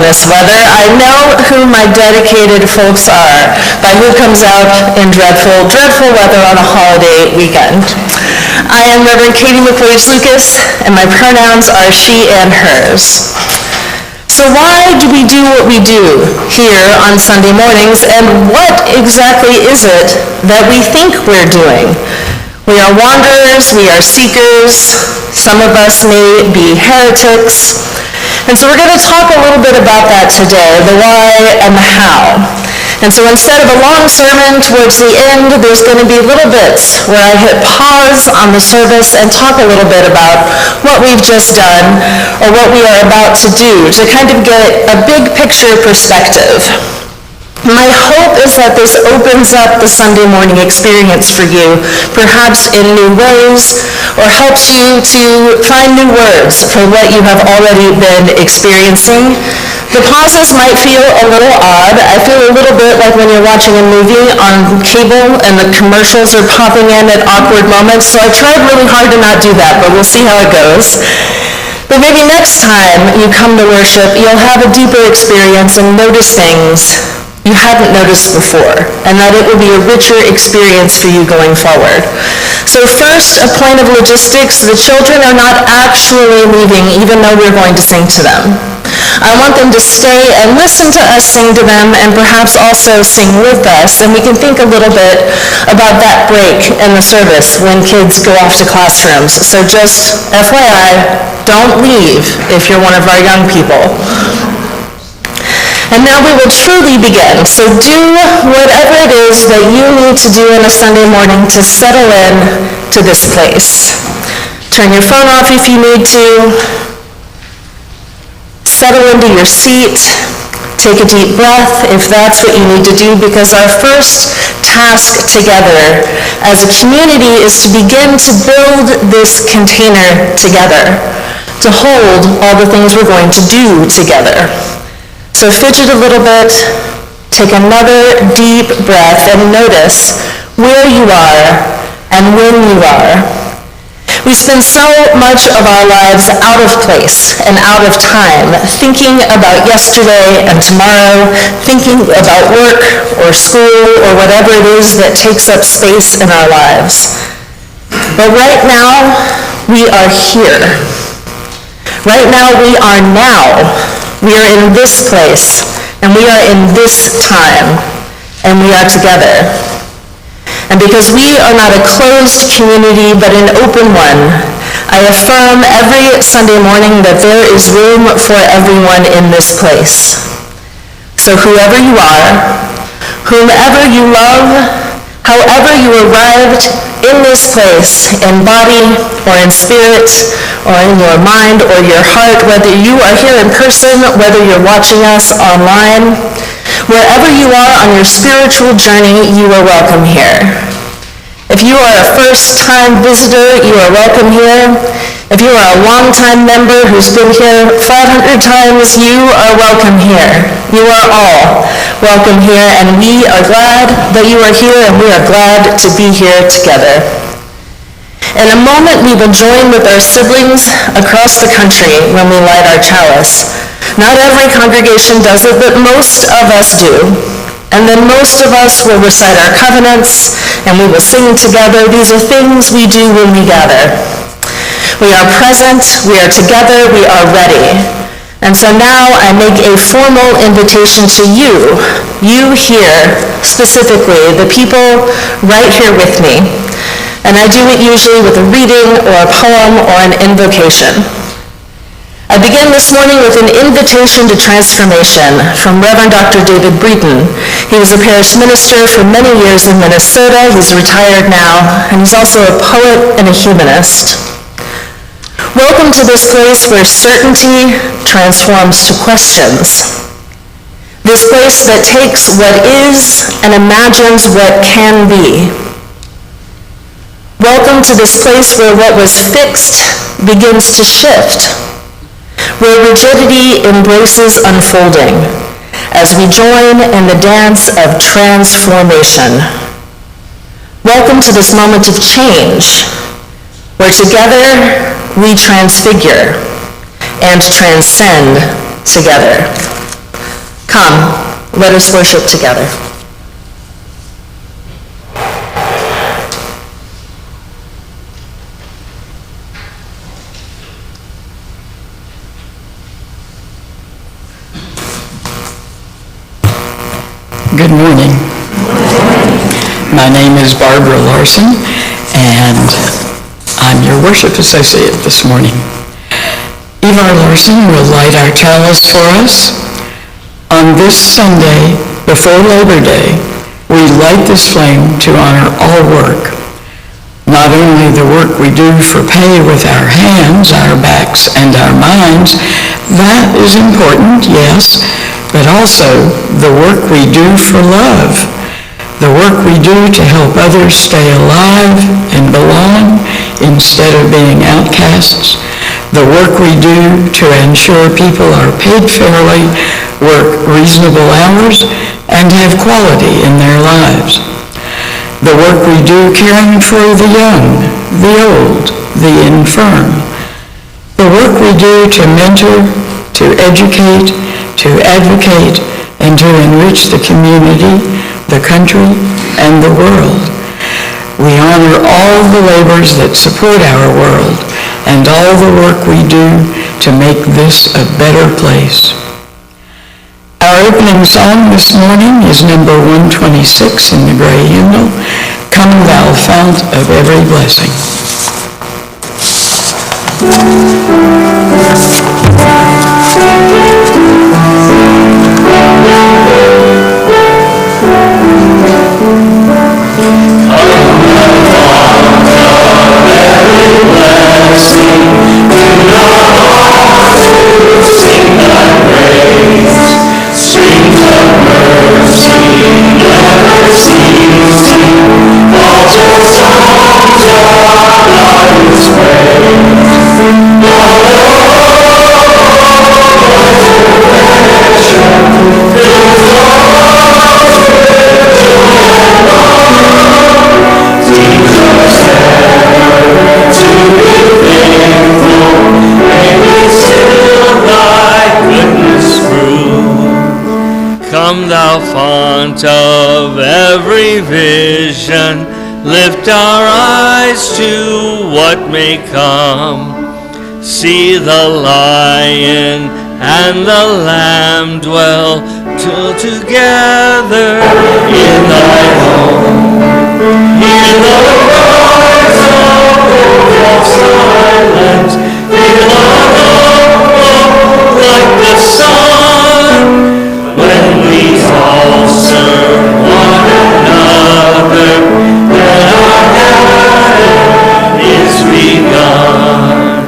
this weather. I know who my dedicated folks are by who comes out in dreadful, dreadful weather on a holiday weekend. I am Reverend Katie McQuate-Loukas, and my pronouns are she and hers. So why do we do what we do here on Sunday mornings, and what exactly is it that we think we're doing? We are wanderers, we are seekers, some of us may be heretics. And so we're going to talk a little bit about that today, the why and the how. And so instead of a long sermon towards the end, there's going to be little bits where I hit pause on the service and talk a little bit about what we've just done or what we are about to do to kind of get a big picture perspective. My hope is that this opens up the Sunday morning experience for you, perhaps in new ways, or helps you to find new words for what you have already been experiencing. The pauses might feel a little odd. I feel a little bit like when you're watching a movie on cable and the commercials are popping in at awkward moments, so I tried really hard to not do that, but we'll see how it goes. But maybe next time you come to worship, you'll have a deeper experience and notice things you hadn't noticed before, and that it will be a richer experience for you going forward. So first, a point of logistics. The children are not actually leaving, even though we're going to sing to them. I want them to stay and listen to us sing to them, and perhaps also sing with us, and we can think a little bit about that break in the service when kids go off to classrooms. So just FYI, don't leave if you're one of our young people. And now we will truly begin. So do whatever it is that you need to do on a Sunday morning to settle in to this place. Turn your phone off if you need to. Settle into your seat. Take a deep breath if that's what you need to do, because our first task together as a community is to begin to build this container together, to hold all the things we're going to do together. So fidget a little bit, take another deep breath, and notice where you are and when you are. We spend so much of our lives out of place and out of time, thinking about yesterday and tomorrow, thinking about work or school or whatever it is that takes up space in our lives. But right now, we are here. Right now, we are now. We are in this place, and we are in this time, and we are together. And because we are not a closed community, but an open one, I affirm every Sunday morning that there is room for everyone in this place. So whoever you are, whomever you love, however you arrived in this place, in body or in spirit or in your mind or your heart, whether you are here in person, whether you're watching us online, wherever you are on your spiritual journey, you are welcome here. If you are a first-time visitor, you are welcome here. If you are a long-time member who's been here 500 times, you are welcome here. You are all welcome here, and we are glad that you are here, and we are glad to be here together. In a moment, we will join with our siblings across the country when we light our chalice. Not every congregation does it, but most of us do. And then most of us will recite our covenants, and we will sing together. These are things we do when we gather. We are present, we are together, we are ready. And so now I make a formal invitation to you here specifically, the people right here with me. And I do it usually with a reading or a poem or an invocation. I begin this morning with an invitation to transformation from Reverend Dr. David Breeden. He was a parish minister for many years in Minnesota. He's retired now, and he's also a poet and a humanist. Welcome to this place where certainty transforms to questions. This place that takes what is and imagines what can be. Welcome to this place where what was fixed begins to shift, where rigidity embraces unfolding as we join in the dance of transformation. Welcome to this moment of change, where together we transfigure and transcend together. Come, let us worship together. Good morning. My name is Barbara Larson, and I'm your worship associate this morning. Ivar Larson will light our chalice for us. On this Sunday, before Labor Day, we light this flame to honor all work. Not only the work we do for pay with our hands, our backs, and our minds, that is important, yes, but also the work we do for love, the work we do to help others stay alive and belong instead of being outcasts, the work we do to ensure people are paid fairly, work reasonable hours, and have quality in their lives. The work we do caring for the young, the old, the infirm. The work we do to mentor, to educate, to advocate, and to enrich the community, the country, and the world. We honor all the labors that support our world and all the work we do to make this a better place. Our opening song this morning is number 126 in the gray hymnal, Come Thou Fount of Every Blessing. Come thou fount of every vision, lift our eyes to what may come. See the lion and the lamb dwell together in thy home. Hear the cries of silence, feel the like the sun. When we all serve one another, then our heaven is begun.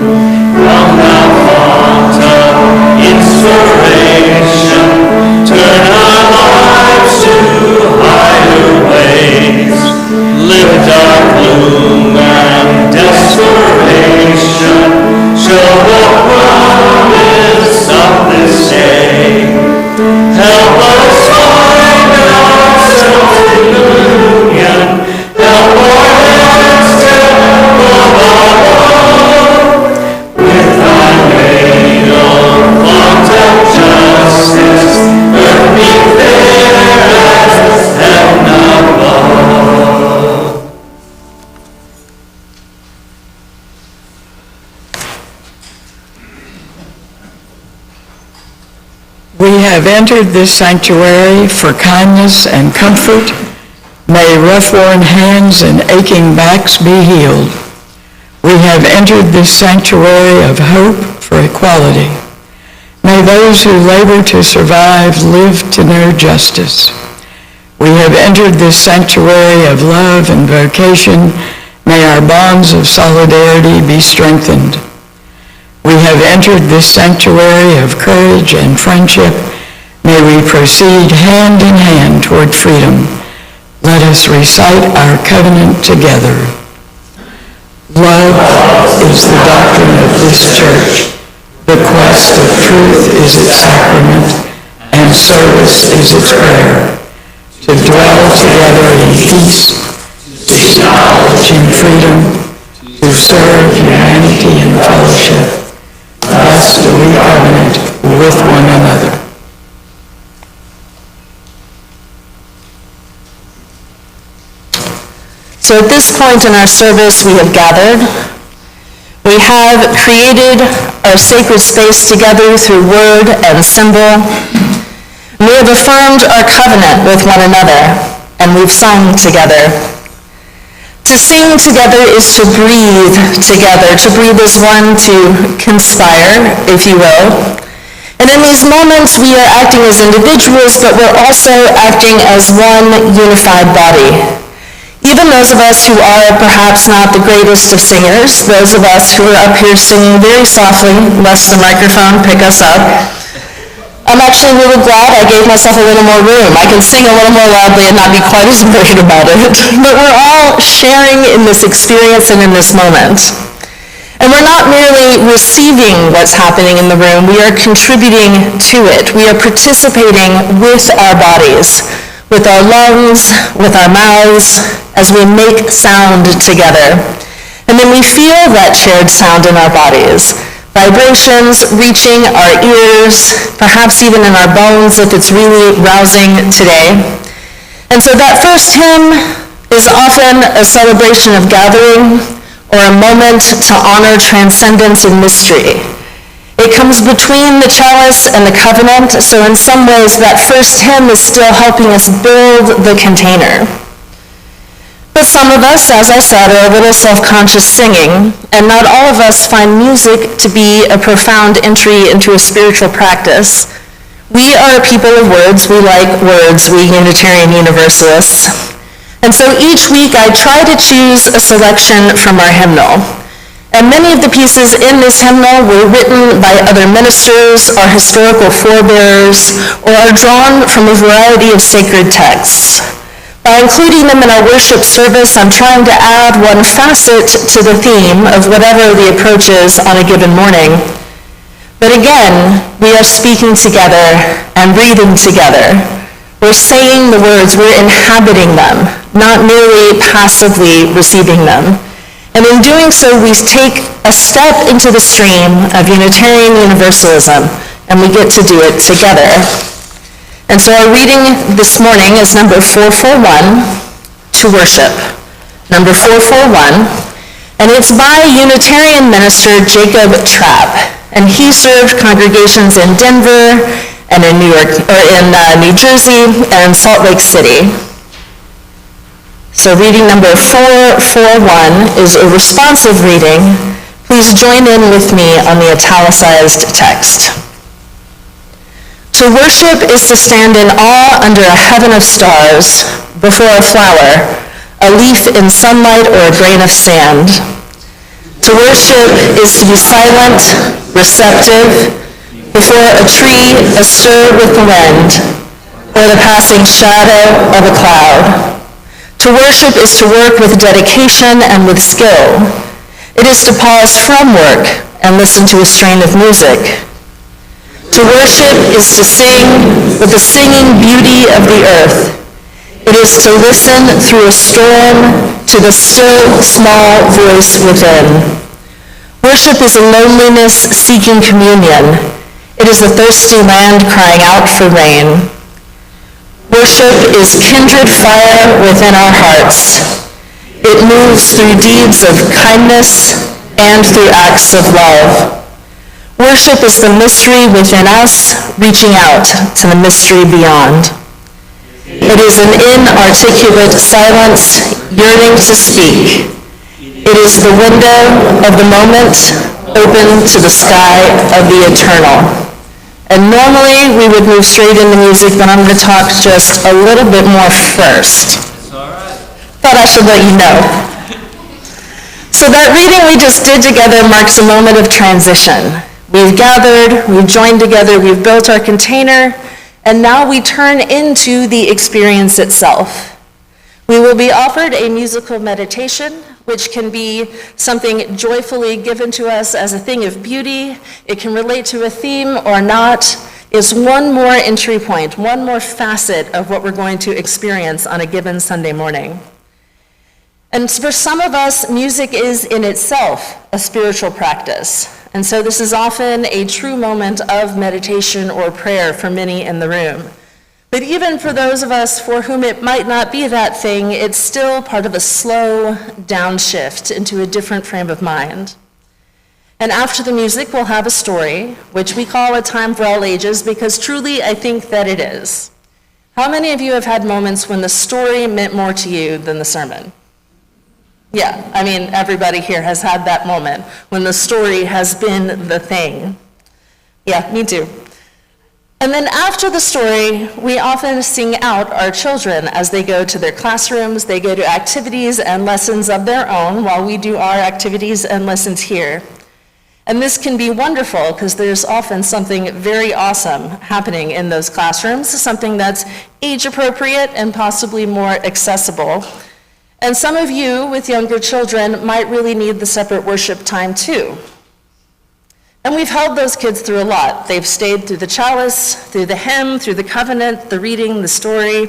Come thou fount of inspiration, turn our lives to higher ways. Lift our gloom and desperation, show the promise of this day. Help us find ourselves in union. Help our hands tell of our love. With thy reign of fount of justice, earth be fair as heaven above. We have entered this sanctuary for kindness and comfort. May rough-worn hands and aching backs be healed. We have entered this sanctuary of hope for equality. May those who labor to survive live to know justice. We have entered this sanctuary of love and vocation. May our bonds of solidarity be strengthened. We have entered this sanctuary of courage and friendship. May we proceed hand in hand toward freedom. Let us recite our covenant together. Love is the doctrine of this church. The quest of truth is its sacrament, and service is its prayer. To dwell together in peace, to acknowledge in freedom, to serve humanity in fellowship. Thus do we covenant with one another. So at this point in our service, we have gathered. We have created our sacred space together through word and symbol. We have affirmed our covenant with one another, and we've sung together. To sing together is to breathe together. To breathe is one, to conspire, if you will. And in these moments, we are acting as individuals, but we're also acting as one unified body. Even those of us who are perhaps not the greatest of singers, those of us who are up here singing very softly, lest the microphone pick us up, I'm actually really glad I gave myself a little more room. I can sing a little more loudly and not be quite as worried about it. But we're all sharing in this experience and in this moment. And we're not merely receiving what's happening in the room, we are contributing to it. We are participating with our bodies, with our lungs, with our mouths, as we make sound together. And then we feel that shared sound in our bodies. Vibrations reaching our ears, perhaps even in our bones if it's really rousing today. And so that first hymn is often a celebration of gathering or a moment to honor transcendence and mystery. It comes between the chalice and the covenant, so in some ways that first hymn is still helping us build the container. But some of us, as I said, are a little self-conscious singing, and not all of us find music to be a profound entry into a spiritual practice. We are a people of words. We like words, we Unitarian Universalists. And so each week I try to choose a selection from our hymnal. And many of the pieces in this hymnal were written by other ministers, our historical forebears, or are drawn from a variety of sacred texts. By including them in our worship service, I'm trying to add one facet to the theme of whatever the approach is on a given morning. But again, we are speaking together and breathing together. We're saying the words, we're inhabiting them, not merely passively receiving them. And in doing so, we take a step into the stream of Unitarian Universalism, and we get to do it together. And so our reading this morning is number 441, To Worship. Number 441, and it's by Unitarian minister Jacob Trapp, and he served congregations in Denver and in New Jersey and Salt Lake City. So reading number 441 is a responsive reading. Please join in with me on the italicized text. To worship is to stand in awe under a heaven of stars, before a flower, a leaf in sunlight, or a grain of sand. To worship is to be silent, receptive, before a tree astir with the wind, or the passing shadow of a cloud. To worship is to work with dedication and with skill. It is to pause from work and listen to a strain of music. To worship is to sing with the singing beauty of the earth. It is to listen through a storm to the still, small voice within. Worship is a loneliness seeking communion. It is a thirsty land crying out for rain. Worship is kindred fire within our hearts. It moves through deeds of kindness and through acts of love. Worship is the mystery within us, reaching out to the mystery beyond. It is an inarticulate silence yearning to speak. It is the window of the moment open to the sky of the eternal. And normally we would move straight into music, but I'm going to talk just a little bit more first. That's all right. Thought I should let you know. So that reading we just did together marks a moment of transition. We've gathered, we've joined together, we've built our container, and now we turn into the experience itself. We will be offered a musical meditation, which can be something joyfully given to us as a thing of beauty. It can relate to a theme or not. It's one more entry point, one more facet of what we're going to experience on a given Sunday morning. And for some of us, music is in itself a spiritual practice. And so this is often a true moment of meditation or prayer for many in the room. But even for those of us for whom it might not be that thing, it's still part of a slow downshift into a different frame of mind. And after the music, we'll have a story, which we call A Time for All Ages, because truly I think that it is. How many of you have had moments when the story meant more to you than the sermon? Yeah, I mean, everybody here has had that moment when the story has been the thing. Yeah, me too. And then after the story, we often sing out our children as they go to their classrooms, they go to activities and lessons of their own while we do our activities and lessons here. And this can be wonderful because there's often something very awesome happening in those classrooms, something that's age appropriate and possibly more accessible. And some of you with younger children might really need the separate worship time too. And we've held those kids through a lot. They've stayed through the chalice, through the hymn, through the covenant, the reading, the story.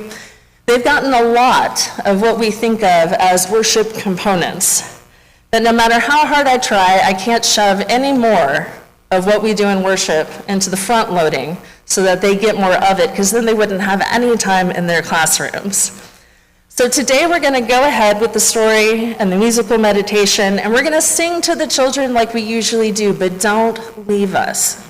They've gotten a lot of what we think of as worship components. But no matter how hard I try, I can't shove any more of what we do in worship into the front loading so that they get more of it, because then they wouldn't have any time in their classrooms. So today we're going to go ahead with the story and the musical meditation, and we're going to sing to the children like we usually do, but don't leave us.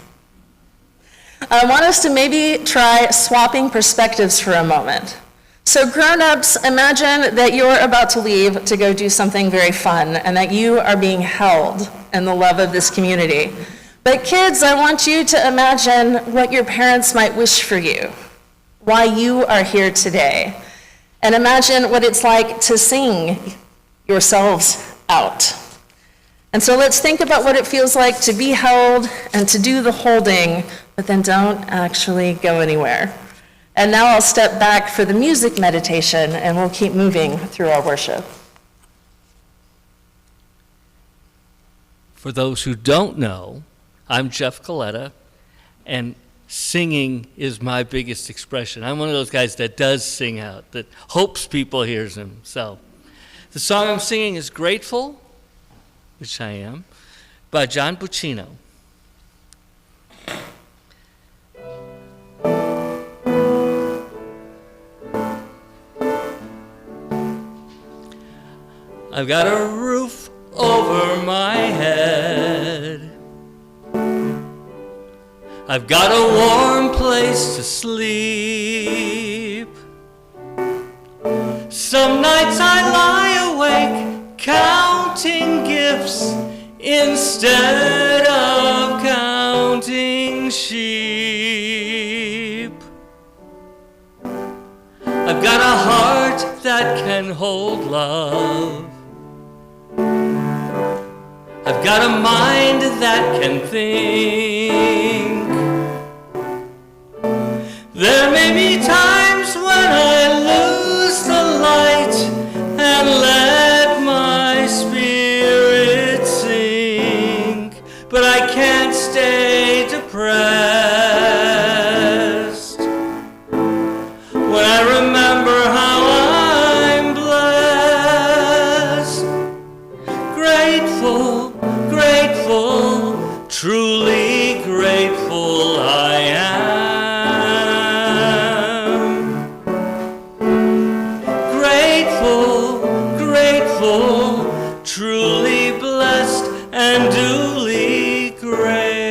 I want us to maybe try swapping perspectives for a moment. So grown-ups, imagine that you're about to leave to go do something very fun and that you are being held in the love of this community. But kids, I want you to imagine what your parents might wish for you, why you are here today. And imagine what it's like to sing yourselves out. And so let's think about what it feels like to be held and to do the holding, but then don't actually go anywhere. And now I'll step back for the music meditation, and we'll keep moving through our worship. For those who don't know, I'm Jeff Coletta, and singing is my biggest expression. I'm one of those guys that does sing out, that hopes people hears him. So the song I'm singing is Grateful, which I am, by John Buccino. I've got a roof over my head. I've got a warm place to sleep. Some nights I lie awake counting gifts instead of counting sheep. I've got a heart that can hold love. I've got a mind that can think. There may be times when I lose the light and let my spirit sink, but I can't stay depressed when I remember how I'm blessed. Grateful, grateful, truly grateful I am. Grateful, grateful, truly blessed and duly grateful.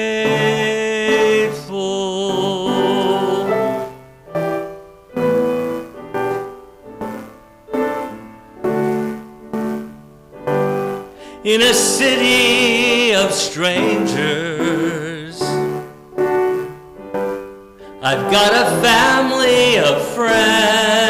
In a city of strangers, I've got a family of friends.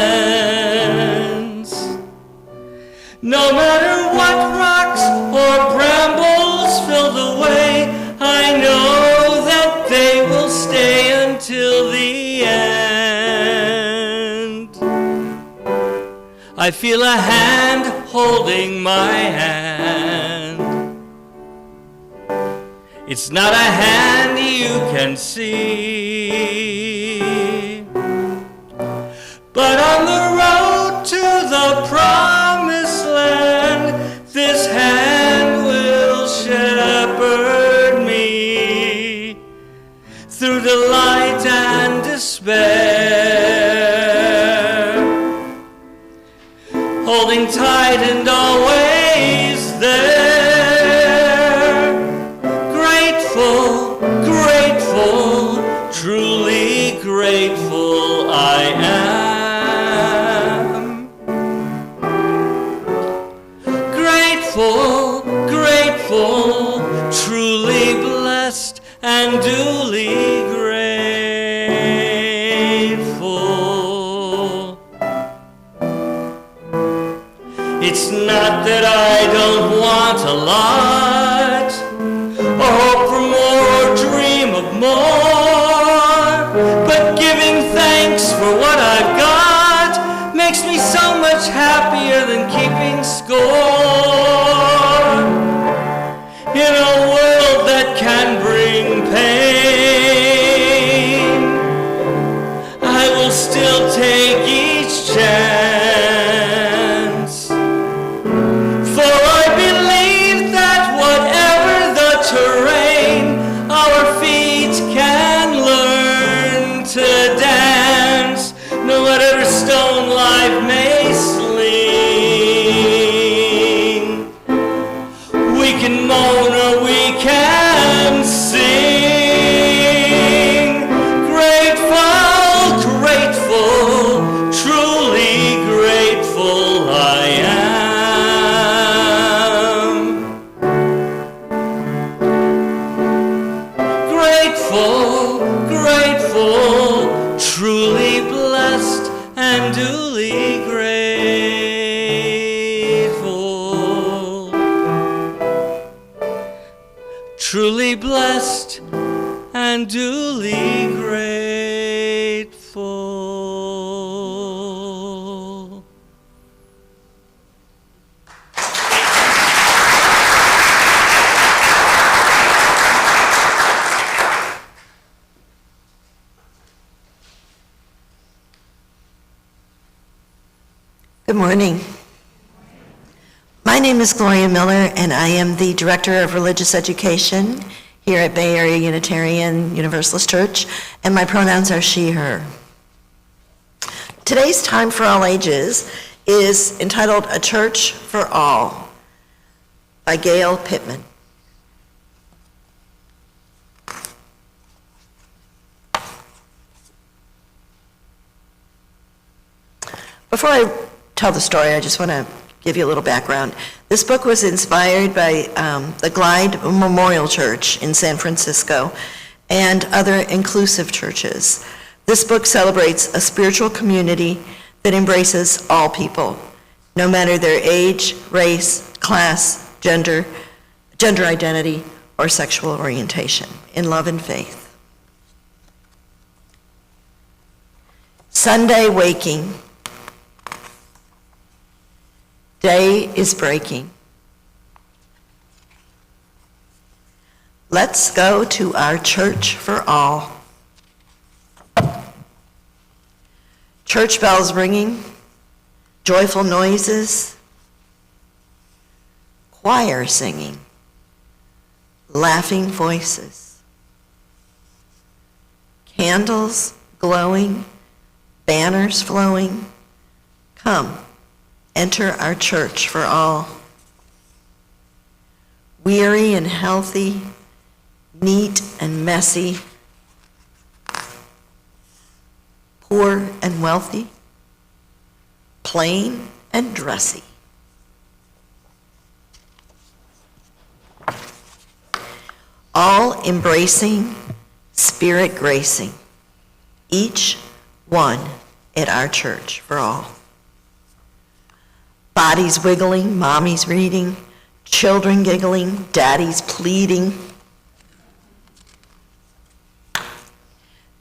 No matter what rocks or brambles fill the way, I know that they will stay until the end. I feel a hand holding my hand. It's not a hand you can see, but on the road to the promised land, this hand will shepherd me through delight and despair. grateful I am. Grateful, grateful, truly blessed and duly grateful. It's not that I don't want a lot, or hope for more, or dream of more, but giving thanks for what I've got makes me so much happier than keeping score. In a world that can bring pain, I will still take each chance, for I believe that whatever the terrain, our feet can learn to dance, no whatever stone life may sling. We can moan or we can sing. Grateful, grateful, truly grateful I am. Grateful, grateful, truly blessed and duly grateful. Truly blessed and duly grateful. Good morning. My name is Gloria Miller, and I am the Director of Religious Education here at Bay Area Unitarian Universalist Church, and my pronouns are she, her. Today's Time for All Ages is entitled A Church for All by Gail Pittman. Before I tell the story, I just want to give you a little background. This book was inspired by the Glide Memorial Church in San Francisco and other inclusive churches. This book celebrates a spiritual community that embraces all people, no matter their age, race, class, gender identity, or sexual orientation, in love and faith. Sunday waking. Day is breaking. Let's go to our church for all. Church bells ringing, joyful noises, choir singing, laughing voices, candles glowing, banners flowing. Come. Enter our church for all. Weary and healthy, neat and messy, poor and wealthy, plain and dressy. All embracing, spirit gracing, each one at our church for all. Bodies wiggling, mommies reading, children giggling, daddies pleading,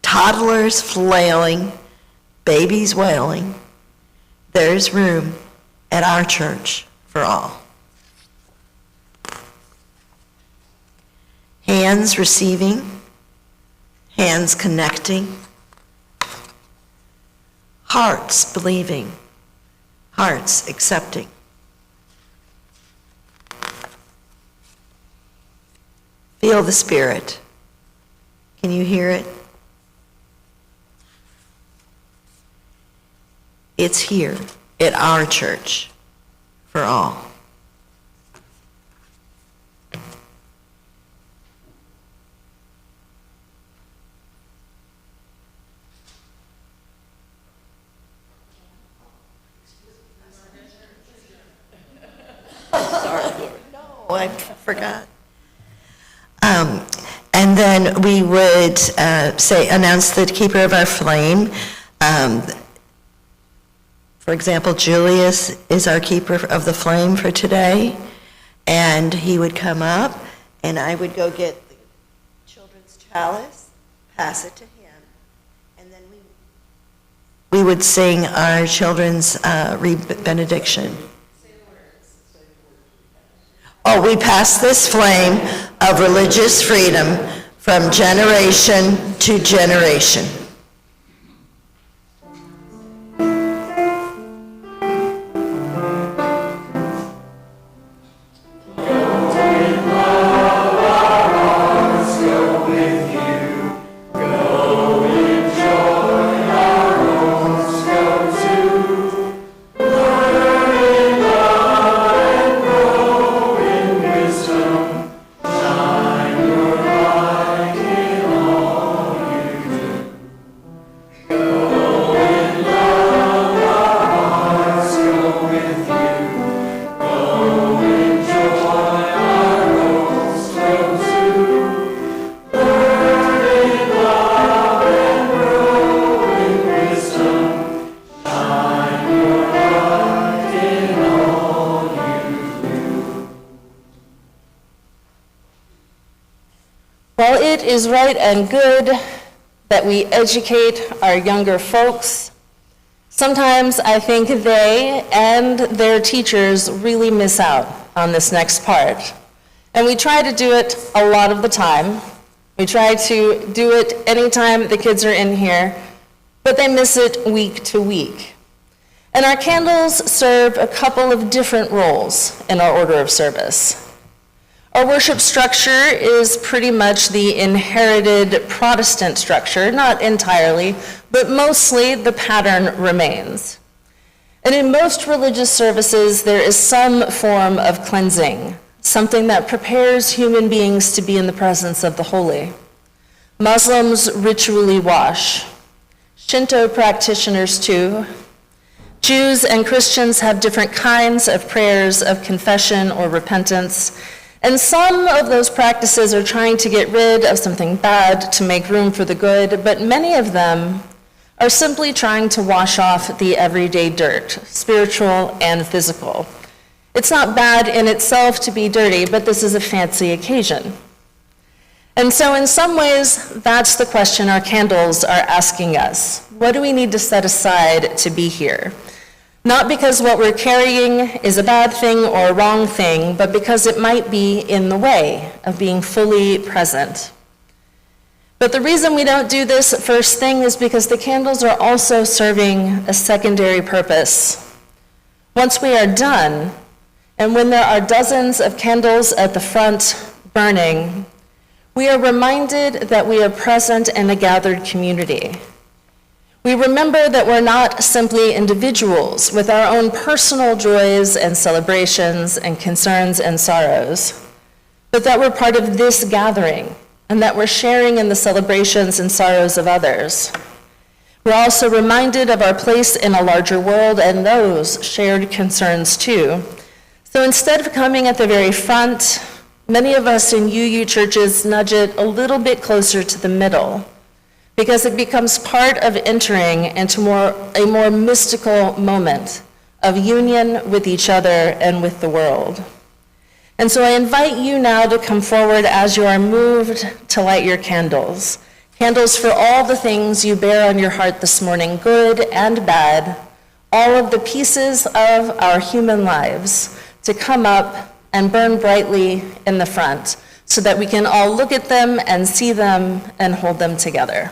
toddlers flailing, babies wailing. There's room at our church for all. Hands receiving, hands connecting, hearts believing, hearts accepting. Feel the Spirit. Can you hear it? It's here at our church for all. I forgot. And then we would announce the keeper of our flame. For example, Julius is our keeper of the flame for today. And he would come up, and I would go get the children's chalice, pass it to him, and then we would sing our children's benediction. Oh, we pass this flame of religious freedom from generation to generation. While it is right and good that we educate our younger folks, sometimes I think they and their teachers really miss out on this next part. And we try to do it a lot of the time. We try to do it anytime the kids are in here, but they miss it week to week. And our candles serve a couple of different roles in our order of service. Our worship structure is pretty much the inherited Protestant structure, not entirely, but mostly the pattern remains. And in most religious services, there is some form of cleansing, something that prepares human beings to be in the presence of the holy. Muslims ritually wash. Shinto practitioners too. Jews and Christians have different kinds of prayers of confession or repentance. And some of those practices are trying to get rid of something bad to make room for the good, but many of them are simply trying to wash off the everyday dirt, spiritual and physical. It's not bad in itself to be dirty, but this is a fancy occasion. And so in some ways, that's the question our candles are asking us. What do we need to set aside to be here? Not because what we're carrying is a bad thing or a wrong thing, but because it might be in the way of being fully present. But the reason we don't do this first thing is because the candles are also serving a secondary purpose. Once we are done, and when there are dozens of candles at the front burning, we are reminded that we are present in a gathered community. We remember that we're not simply individuals with our own personal joys and celebrations and concerns and sorrows, but that we're part of this gathering and that we're sharing in the celebrations and sorrows of others. We're also reminded of our place in a larger world and those shared concerns too. So instead of coming at the very front, many of us in UU churches nudge it a little bit closer to the middle, because it becomes part of entering into a more mystical moment of union with each other and with the world. And so I invite you now to come forward as you are moved to light your candles. Candles for all the things you bear on your heart this morning, good and bad, all of the pieces of our human lives to come up and burn brightly in the front so that we can all look at them and see them and hold them together.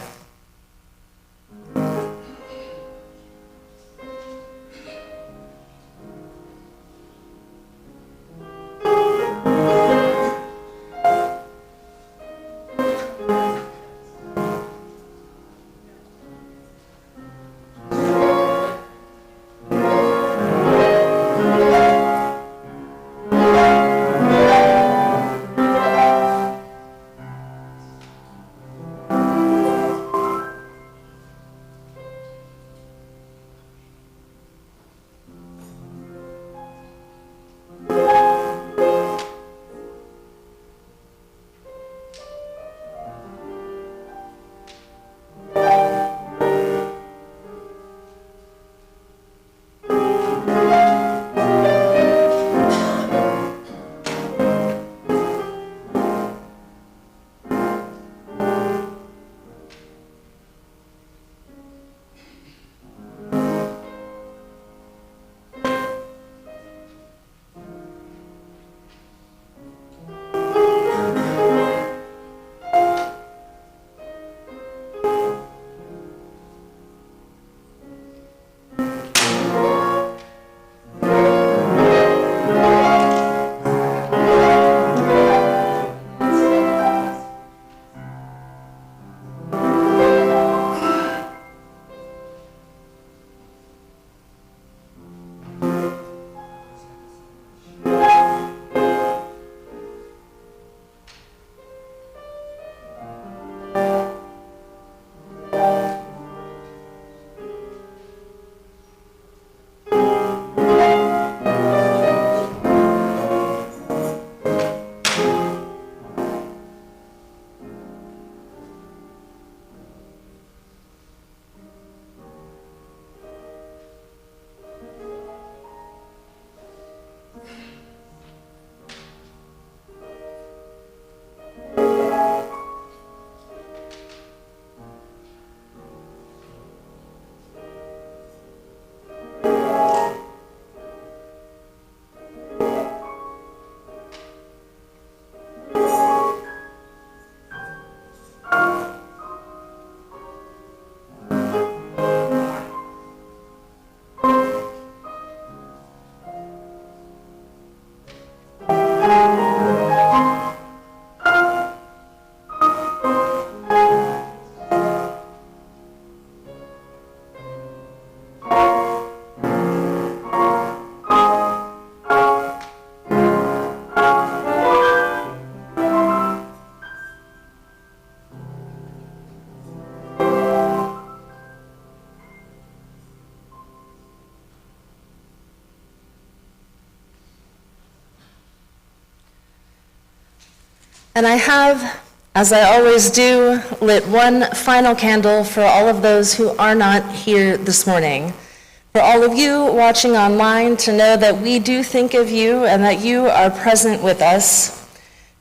And I have, as I always do, lit one final candle for all of those who are not here this morning. For all of you watching online, to know that we do think of you and that you are present with us,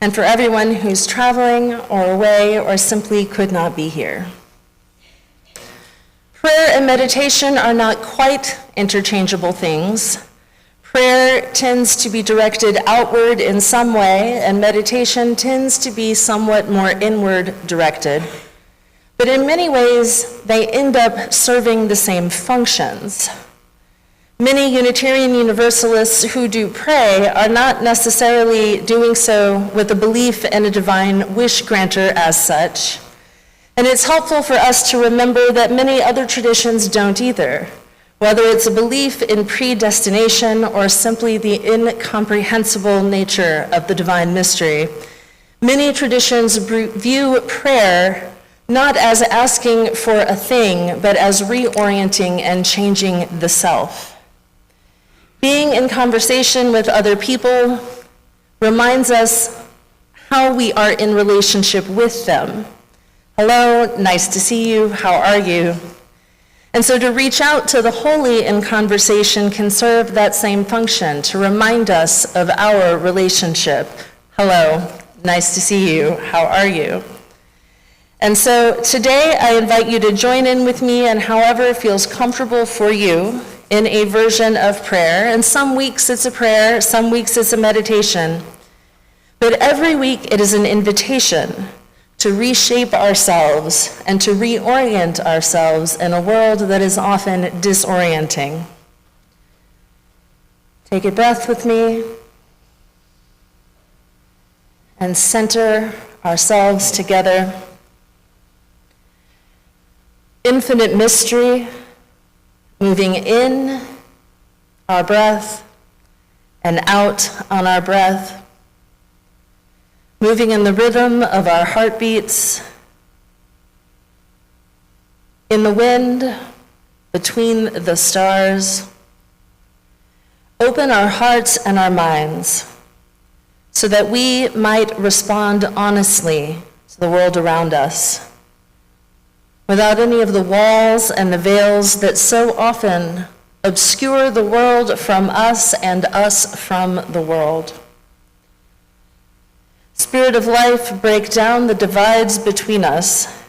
and for everyone who's traveling or away or simply could not be here. Prayer and meditation are not quite interchangeable things. Prayer tends to be directed outward in some way, and meditation tends to be somewhat more inward directed. But in many ways, they end up serving the same functions. Many Unitarian Universalists who do pray are not necessarily doing so with a belief in a divine wish granter as such. And it's helpful for us to remember that many other traditions don't either, whether it's a belief in predestination or simply the incomprehensible nature of the divine mystery. Many traditions view prayer not as asking for a thing, but as reorienting and changing the self. Being in conversation with other people reminds us how we are in relationship with them. Hello, nice to see you, how are you? And so to reach out to the holy in conversation can serve that same function, to remind us of our relationship. Hello, nice to see you, how are you? And so today I invite you to join in with me and however feels comfortable for you in a version of prayer. And some weeks it's a prayer, some weeks it's a meditation. But every week it is an invitation to reshape ourselves and to reorient ourselves in a world that is often disorienting. Take a breath with me and center ourselves together. Infinite mystery, moving in our breath and out on our breath, moving in the rhythm of our heartbeats, in the wind, between the stars. Open our hearts and our minds so that we might respond honestly to the world around us, without any of the walls and the veils that so often obscure the world from us and us from the world. Spirit of life, break down the divides between us,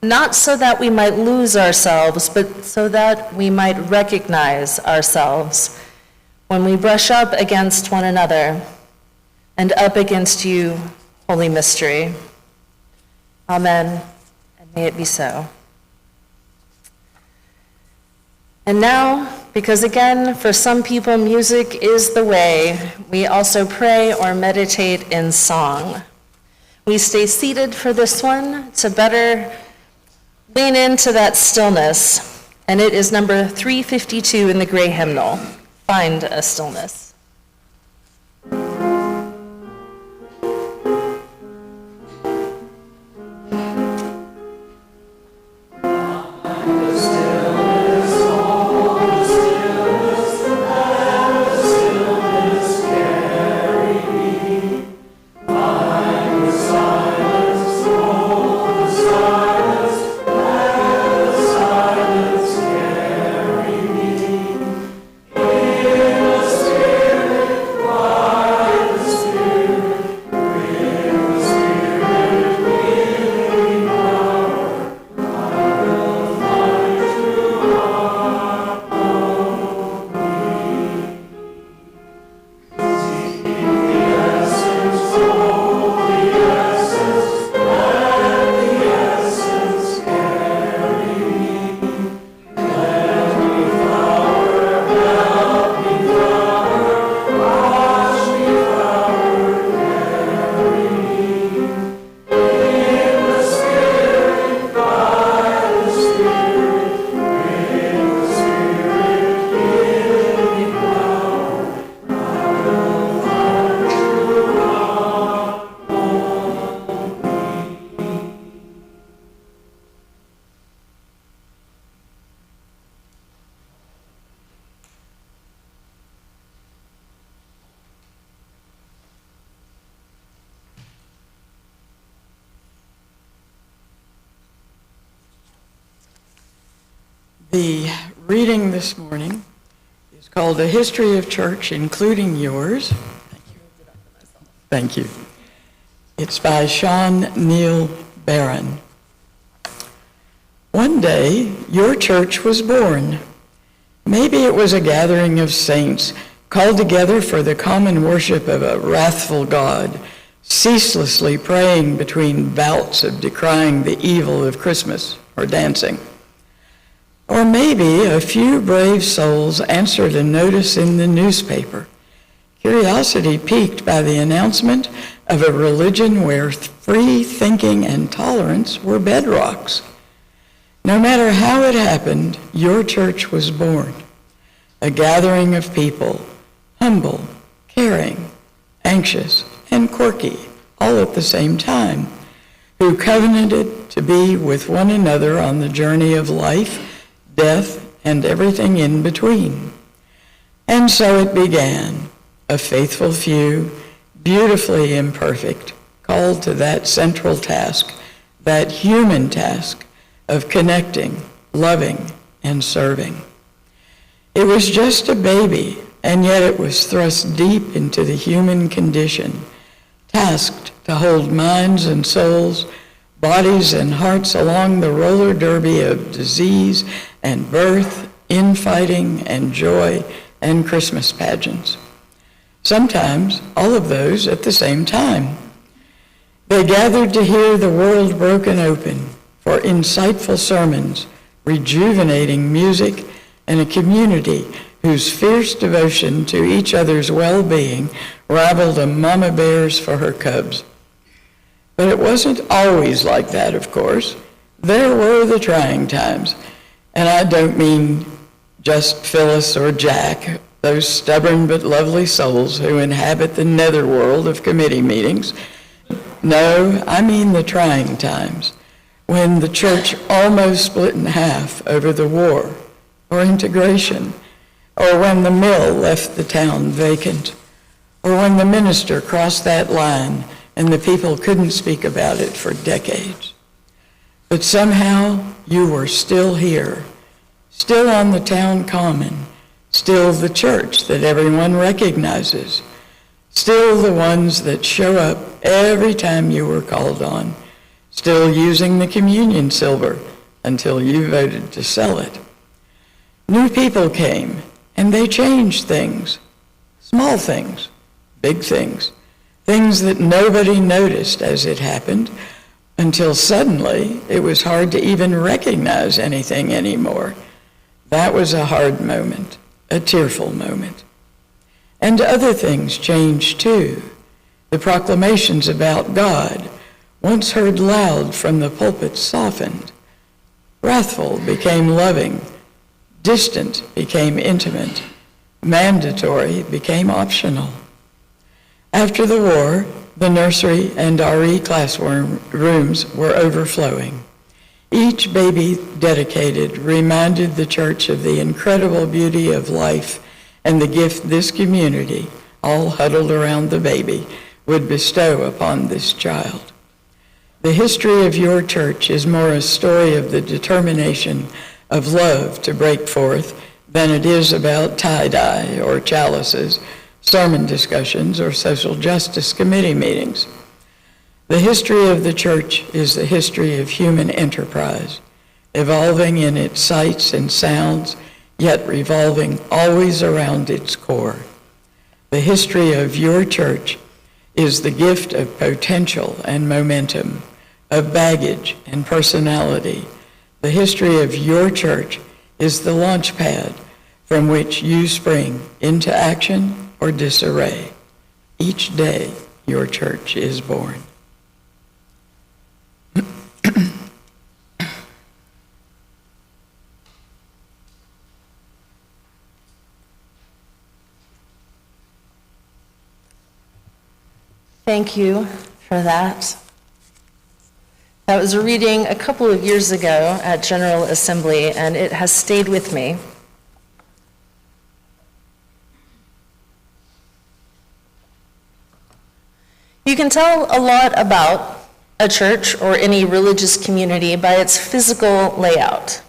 not so that we might lose ourselves, but so that we might recognize ourselves when we brush up against one another and up against you, Holy Mystery. Amen. May it be so. And now, because again, for some people, music is the way, we also pray or meditate in song. We stay seated for this one to better lean into that stillness, and it is number 352 in the Gray Hymnal, Find a Stillness. Spirit The reading this morning is called A History of Church, Including Yours. Thank you. It's by Sean Neil Barron. One day, your church was born. Maybe it was a gathering of saints called together for the common worship of a wrathful God, ceaselessly praying between bouts of decrying the evil of Christmas or dancing. Or maybe a few brave souls answered a notice in the newspaper, curiosity piqued by the announcement of a religion where free thinking and tolerance were bedrocks. No matter how it happened, your church was born, a gathering of people, humble, caring, anxious, and quirky, all at the same time, who covenanted to be with one another on the journey of life, death, and everything in between. And so it began, a faithful few, beautifully imperfect, called to that central task, that human task of connecting, loving, and serving. It was just a baby, and yet it was thrust deep into the human condition, tasked to hold minds and souls, bodies and hearts along the roller derby of disease and birth, infighting and joy and Christmas pageants. Sometimes all of those at the same time. They gathered to hear the world broken open, for insightful sermons, rejuvenating music, and a community whose fierce devotion to each other's well-being rivaled a mama bear's for her cubs. But it wasn't always like that, of course. There were the trying times, and I don't mean just Phyllis or Jack, those stubborn but lovely souls who inhabit the netherworld of committee meetings. No, I mean the trying times, when the church almost split in half over the war or integration, or when the mill left the town vacant, or when the minister crossed that line and the people couldn't speak about it for decades. But somehow you were still here, still on the town common, still the church that everyone recognizes, still the ones that show up every time you were called on, still using the communion silver until you voted to sell it. New people came, and they changed things, small things, big things, things that nobody noticed as it happened, until suddenly it was hard to even recognize anything anymore. That was a hard moment, a tearful moment. And other things changed too. The proclamations about God, once heard loud from the pulpit, softened. Wrathful became loving. Distant became intimate. Mandatory became optional. After the war, the nursery and RE classrooms were overflowing. Each baby dedicated reminded the church of the incredible beauty of life and the gift this community, all huddled around the baby, would bestow upon this child. The history of your church is more a story of the determination of love to break forth than it is about tie-dye or chalices, sermon discussions, or social justice committee meetings. The history of the church is the history of human enterprise, evolving in its sights and sounds, yet revolving always around its core. The history of your church is the gift of potential and momentum, of baggage and personality. The history of your church is the launch pad from which you spring into action or disarray. Each day your church is born. Thank you for that. That was a reading a couple of years ago at General Assembly, and it has stayed with me. You can tell a lot about a church or any religious community by its physical layout.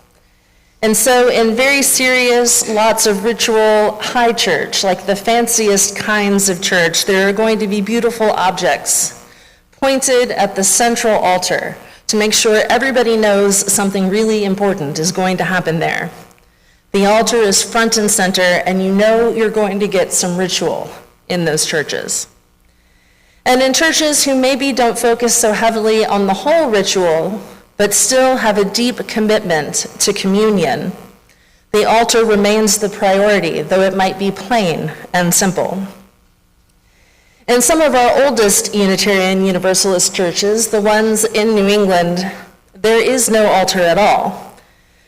And so in very serious, lots of ritual high church, like the fanciest kinds of church, there are going to be beautiful objects pointed at the central altar to make sure everybody knows something really important is going to happen there. The altar is front and center, and you know you're going to get some ritual in those churches. And in churches who maybe don't focus so heavily on the whole ritual, but still have a deep commitment to communion, the altar remains the priority, though it might be plain and simple. In some of our oldest Unitarian Universalist churches, the ones in New England, there is no altar at all.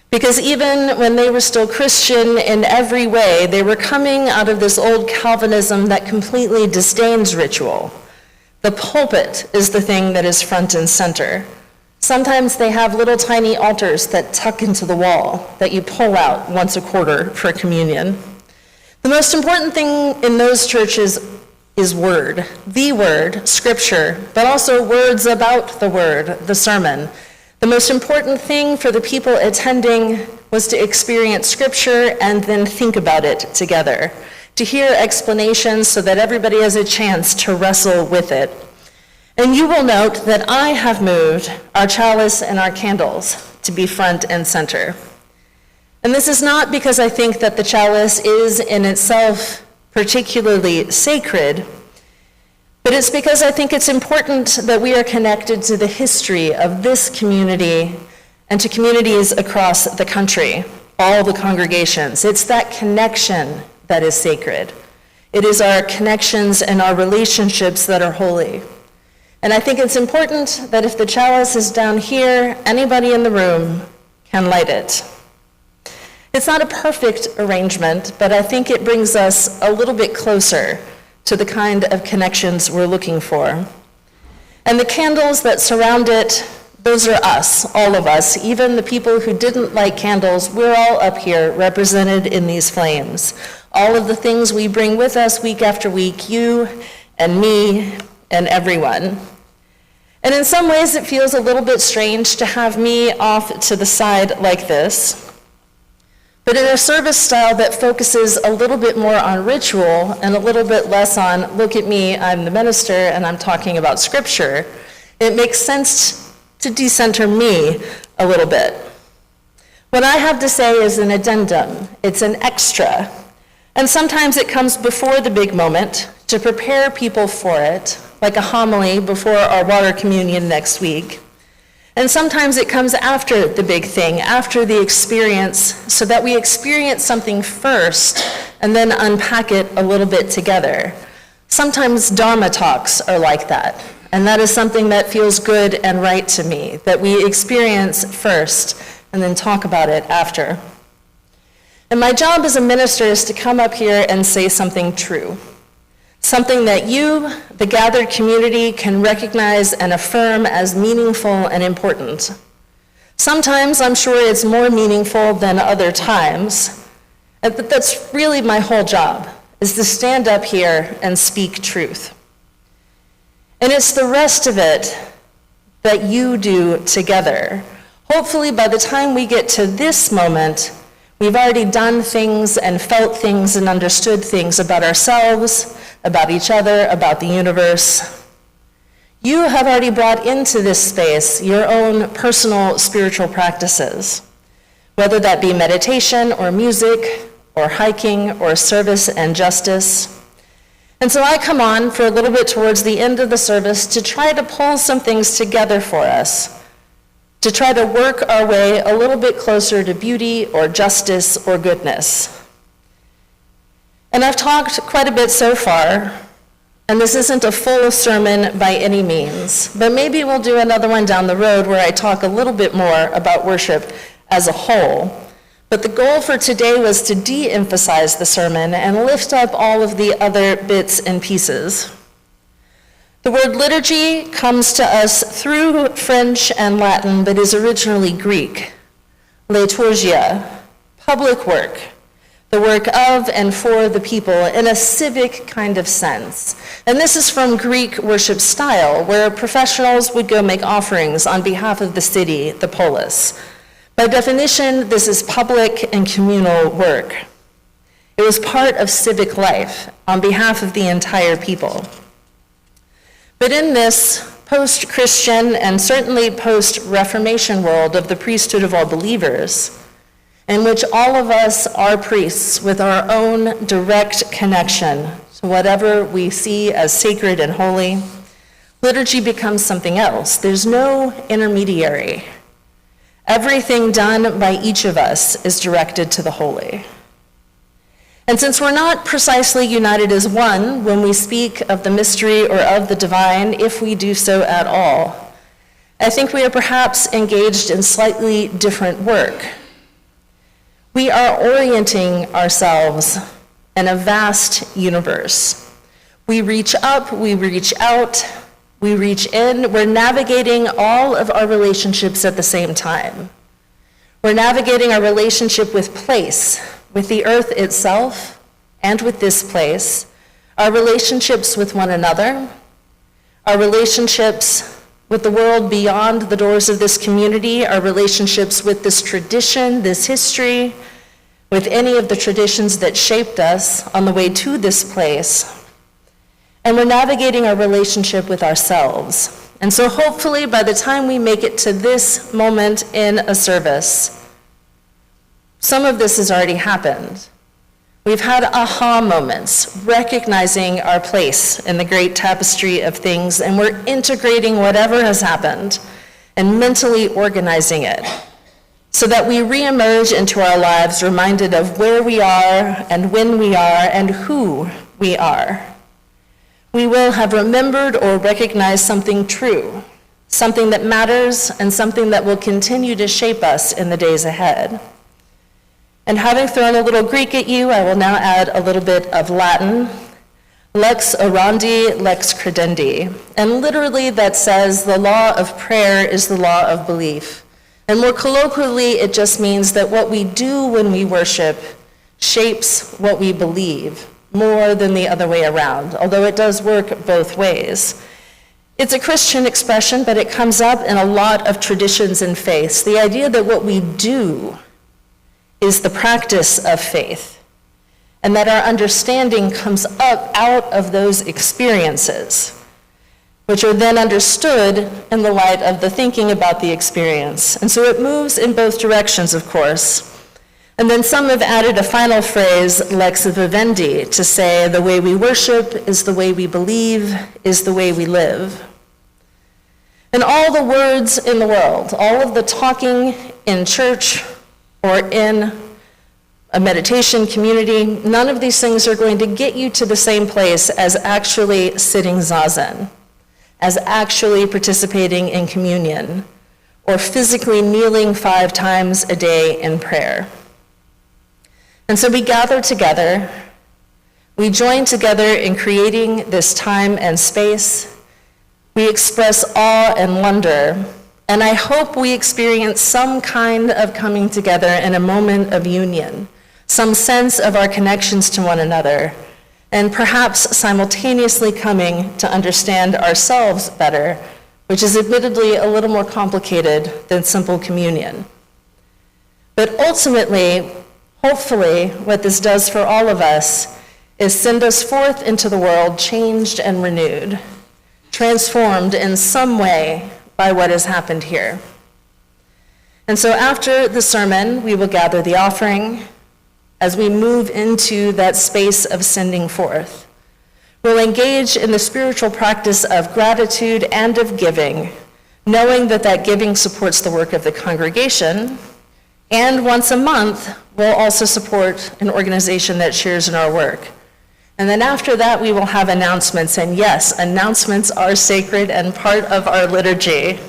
Because even when they were still Christian in every way, they were coming out of this old Calvinism that completely disdains ritual. The pulpit is the thing that is front and center. Sometimes they have little tiny altars that tuck into the wall that you pull out once a quarter for communion. The most important thing in those churches is word, the word, scripture, but also words about the word, the sermon. The most important thing for the people attending was to experience scripture and then think about it together, to hear explanations so that everybody has a chance to wrestle with it. And you will note that I have moved our chalice and our candles to be front and center. And this is not because I think that the chalice is in itself particularly sacred, but it's because I think it's important that we are connected to the history of this community and to communities across the country, all the congregations. It's that connection that is sacred. It is our connections and our relationships that are holy. And I think it's important that if the chalice is down here, anybody in the room can light it. It's not a perfect arrangement, but I think it brings us a little bit closer to the kind of connections we're looking for. And the candles that surround it, those are us, all of us, even the people who didn't light candles, we're all up here represented in these flames. All of the things we bring with us week after week, you and me and everyone. And in some ways it feels a little bit strange to have me off to the side like this. But in a service style that focuses a little bit more on ritual and a little bit less on, look at me, I'm the minister and I'm talking about scripture, it makes sense to decenter me a little bit. What I have to say is an addendum, it's an extra. And sometimes it comes before the big moment to prepare people for it, like a homily before our water communion next week. And sometimes it comes after the big thing, after the experience, so that we experience something first and then unpack it a little bit together. Sometimes Dharma talks are like that, and that is something that feels good and right to me, that we experience first and then talk about it after. And my job as a minister is to come up here and say something true. Something that you, the gathered community, can recognize and affirm as meaningful and important. Sometimes I'm sure it's more meaningful than other times, but that's really my whole job, is to stand up here and speak truth. And it's the rest of it that you do together. Hopefully by the time we get to this moment, we've already done things and felt things and understood things about ourselves, about each other, about the universe. You have already brought into this space your own personal spiritual practices, whether that be meditation or music or hiking or service and justice. And so I come on for a little bit towards the end of the service to try to pull some things together for us, to try to work our way a little bit closer to beauty or justice or goodness. And I've talked quite a bit so far, and this isn't a full sermon by any means, but maybe we'll do another one down the road where I talk a little bit more about worship as a whole. But the goal for today was to de-emphasize the sermon and lift up all of the other bits and pieces. The word liturgy comes to us through French and Latin, but is originally Greek. Liturgia, public work, the work of and for the people in a civic kind of sense. And this is from Greek worship style, where professionals would go make offerings on behalf of the city, the polis. By definition, this is public and communal work. It was part of civic life on behalf of the entire people. But in this post-Christian and certainly post-Reformation world of the priesthood of all believers, in which all of us are priests with our own direct connection to whatever we see as sacred and holy, liturgy becomes something else. There's no intermediary. Everything done by each of us is directed to the holy. And since we're not precisely united as one when we speak of the mystery or of the divine, if we do so at all, I think we are perhaps engaged in slightly different work. We are orienting ourselves in a vast universe. We reach up, we reach out, we reach in. We're navigating all of our relationships at the same time. We're navigating our relationship with place, with the earth itself, and with this place, our relationships with one another, our relationships with the world beyond the doors of this community, our relationships with this tradition, this history, with any of the traditions that shaped us on the way to this place. And we're navigating our relationship with ourselves. And so hopefully by the time we make it to this moment in a service, some of this has already happened. We've had aha moments, recognizing our place in the great tapestry of things, and we're integrating whatever has happened and mentally organizing it so that we reemerge into our lives reminded of where we are and when we are and who we are. We will have remembered or recognized something true, something that matters, and something that will continue to shape us in the days ahead. And having thrown a little Greek at you, I will now add a little bit of Latin. Lex orandi, lex credendi. And literally that says the law of prayer is the law of belief. And more colloquially, it just means that what we do when we worship shapes what we believe, more than the other way around, although it does work both ways. It's a Christian expression, but it comes up in a lot of traditions and faiths. The idea that what we do is the practice of faith, and that our understanding comes up out of those experiences, which are then understood in the light of the thinking about the experience. And so it moves in both directions, of course. And then some have added a final phrase, lex vivendi, to say the way we worship is the way we believe, is the way we live. And all the words in the world, all of the talking in church or in a meditation community, none of these things are going to get you to the same place as actually sitting zazen, as actually participating in communion, or physically kneeling 5 times a day in prayer. And so we gather together, we join together in creating this time and space. We express awe and wonder, and I hope we experience some kind of coming together in a moment of union, some sense of our connections to one another, and perhaps simultaneously coming to understand ourselves better, which is admittedly a little more complicated than simple communion. But ultimately, hopefully, what this does for all of us is send us forth into the world changed and renewed, transformed in some way by what has happened here. And so after the sermon, we will gather the offering as we move into that space of sending forth. We'll engage in the spiritual practice of gratitude and of giving, knowing that that giving supports the work of the congregation. And once a month, we'll also support an organization that shares in our work. And then after that, we will have announcements. And yes, announcements are sacred and part of our liturgy.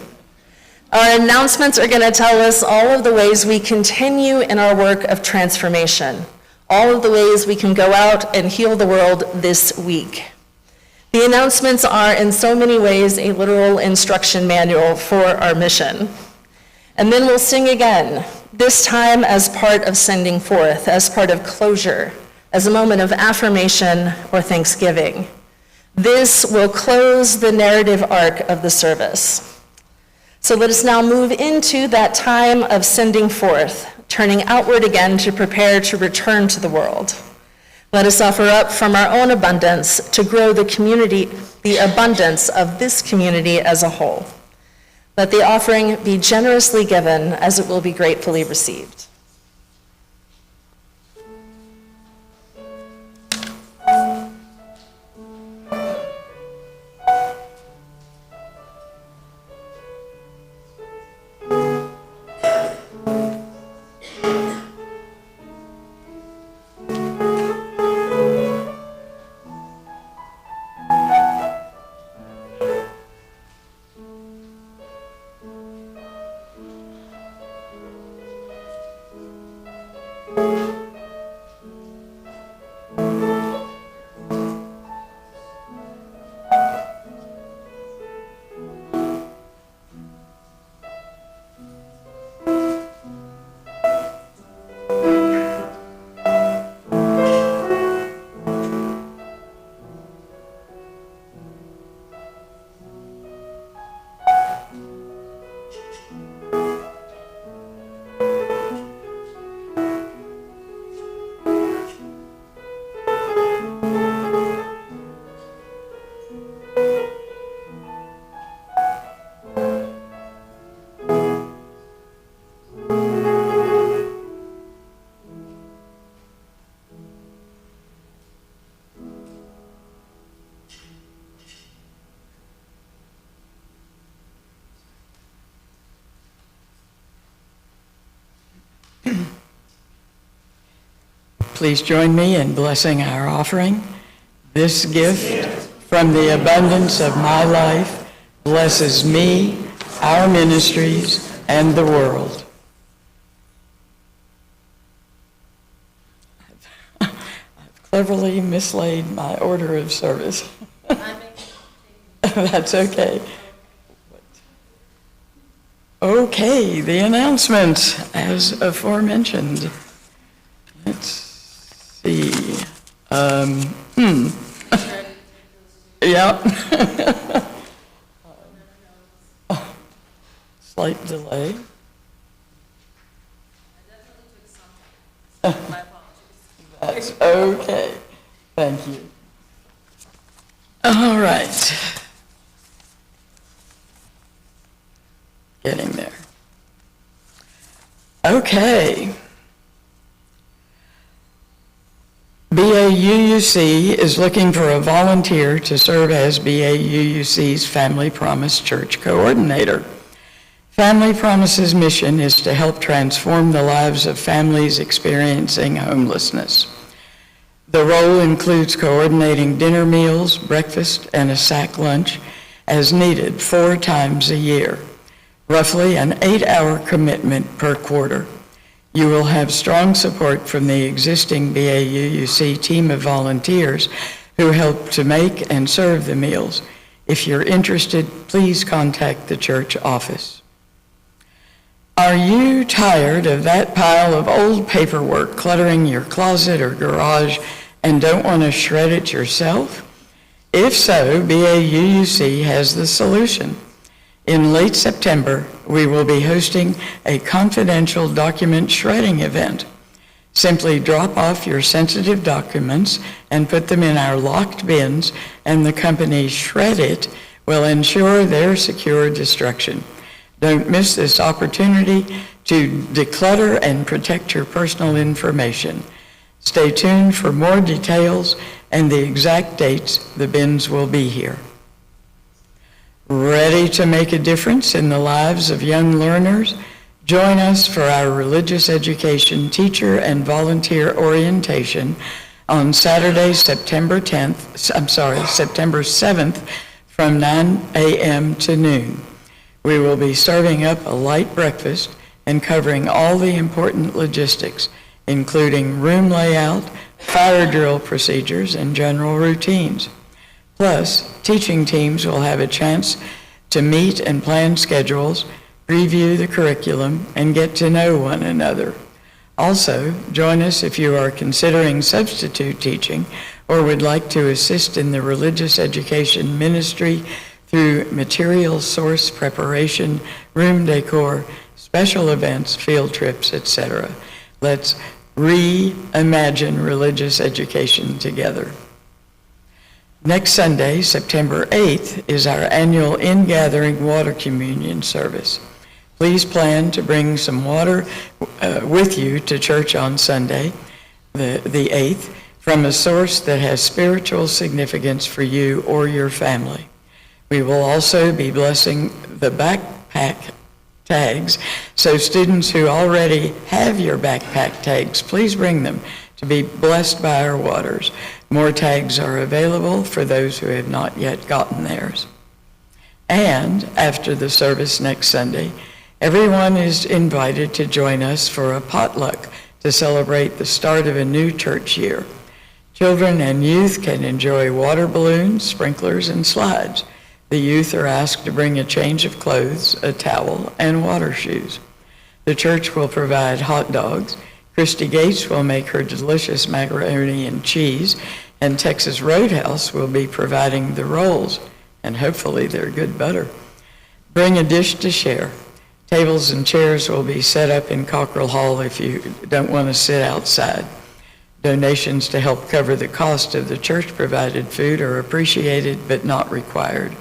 Our announcements are going to tell us all of the ways we continue in our work of transformation, all of the ways we can go out and heal the world this week. The announcements are in so many ways a literal instruction manual for our mission. And then we'll sing again, this time as part of sending forth, as part of closure, as a moment of affirmation or thanksgiving. This will close the narrative arc of the service. So let us now move into that time of sending forth, turning outward again to prepare to return to the world. Let us offer up from our own abundance to grow the community, the abundance of this community as a whole. Let the offering be generously given as it will be gratefully received. Please join me in blessing our offering. This gift from the abundance of my life blesses me, our ministries, and the world. I've cleverly mislaid my order of service. That's okay. Okay, the announcements as aforementioned. Let's see. Yeah. Slight delay. That's okay. Thank you. All right. Getting there. Okay. BAUUC is looking for a volunteer to serve as BAUUC's Family Promise Church Coordinator. Family Promise's mission is to help transform the lives of families experiencing homelessness. The role includes coordinating dinner meals, breakfast, and a sack lunch as needed 4 times a year, roughly an 8-hour commitment per quarter. You will have strong support from the existing BAUUC team of volunteers who help to make and serve the meals. If you're interested, please contact the church office. Are you tired of that pile of old paperwork cluttering your closet or garage and don't want to shred it yourself? If so, BAUUC has the solution. In late September, we will be hosting a confidential document shredding event. Simply drop off your sensitive documents and put them in our locked bins, and the company Shred It will ensure their secure destruction. Don't miss this opportunity to declutter and protect your personal information. Stay tuned for more details and the exact dates the bins will be here. Ready to make a difference in the lives of young learners? Join us for our religious education teacher and volunteer orientation on Saturday, September 7th from 9 a.m. to noon. We will be serving up a light breakfast and covering all the important logistics, including room layout, fire drill procedures, and general routines. Plus, teaching teams will have a chance to meet and plan schedules, review the curriculum, and get to know one another. Also, join us if you are considering substitute teaching or would like to assist in the religious education ministry through material source preparation, room decor, special events, field trips, etc. Let's reimagine religious education together. Next Sunday, September 8th, is our annual in-gathering water communion service. Please plan to bring some water with you to church on Sunday, the 8th, from a source that has spiritual significance for you or your family. We will also be blessing the backpack tags, so students who already have your backpack tags, please bring them to be blessed by our waters. More tags are available for those who have not yet gotten theirs. And after the service next Sunday, everyone is invited to join us for a potluck to celebrate the start of a new church year. Children and youth can enjoy water balloons, sprinklers, and slides. The youth are asked to bring a change of clothes, a towel, and water shoes. The church will provide hot dogs. Christy Gates will make her delicious macaroni and cheese, and Texas Roadhouse will be providing the rolls, and hopefully they're good butter. Bring a dish to share. Tables and chairs will be set up in Cockrell Hall if you don't want to sit outside. Donations to help cover the cost of the church-provided food are appreciated but not required.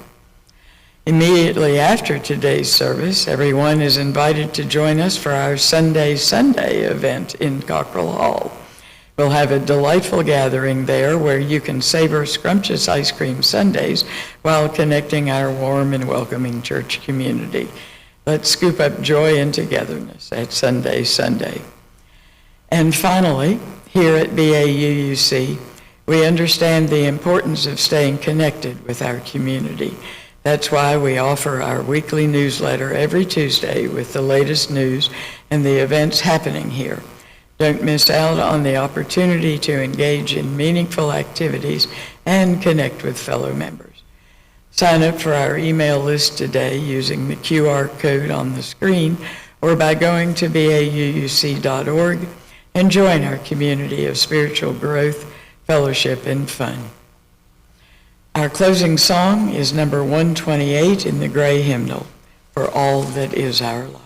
Immediately after today's service, everyone is invited to join us for our Sunday event in Cockrell Hall. We'll have a delightful gathering there where you can savor scrumptious ice cream sundaes while connecting our warm and welcoming church community. Let's scoop up joy and togetherness at Sunday. And finally, here at BAUUC, we understand the importance of staying connected with our community. That's why we offer our weekly newsletter every Tuesday with the latest news and the events happening here. Don't miss out on the opportunity to engage in meaningful activities and connect with fellow members. Sign up for our email list today using the QR code on the screen or by going to BAUUC.org and join our community of spiritual growth, fellowship, and fun. Our closing song is number 128 in the Gray Hymnal, For All That Is Our Life.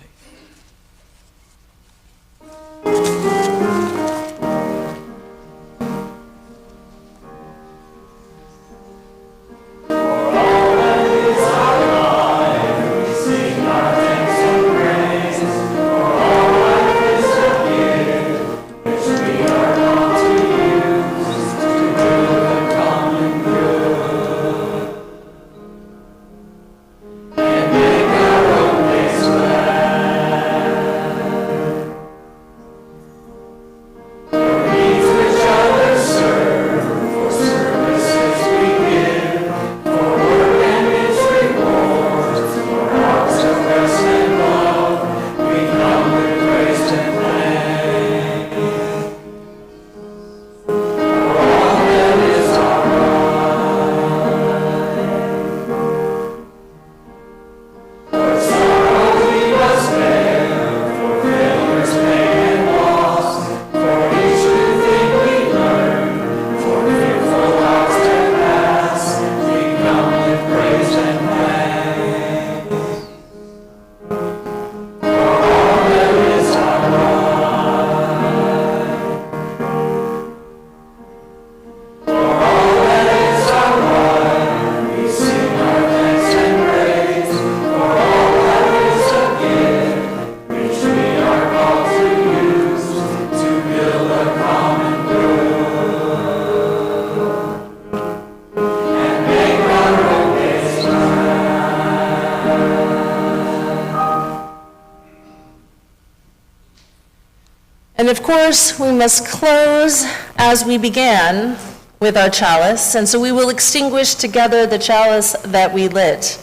And of course, we must close as we began with our chalice, and so we will extinguish together the chalice that we lit.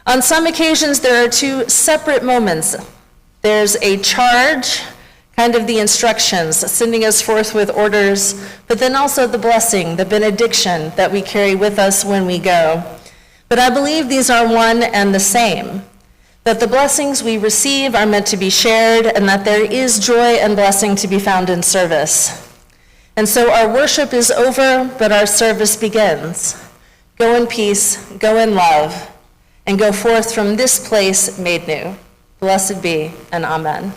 On some occasions, there are two separate moments. There's a charge, kind of the instructions, sending us forth with orders, but then also the blessing, the benediction that we carry with us when we go. But I believe these are one and the same, that the blessings we receive are meant to be shared, and that there is joy and blessing to be found in service. And so our worship is over, but our service begins. Go in peace, go in love, and go forth from this place made new. Blessed be, and amen.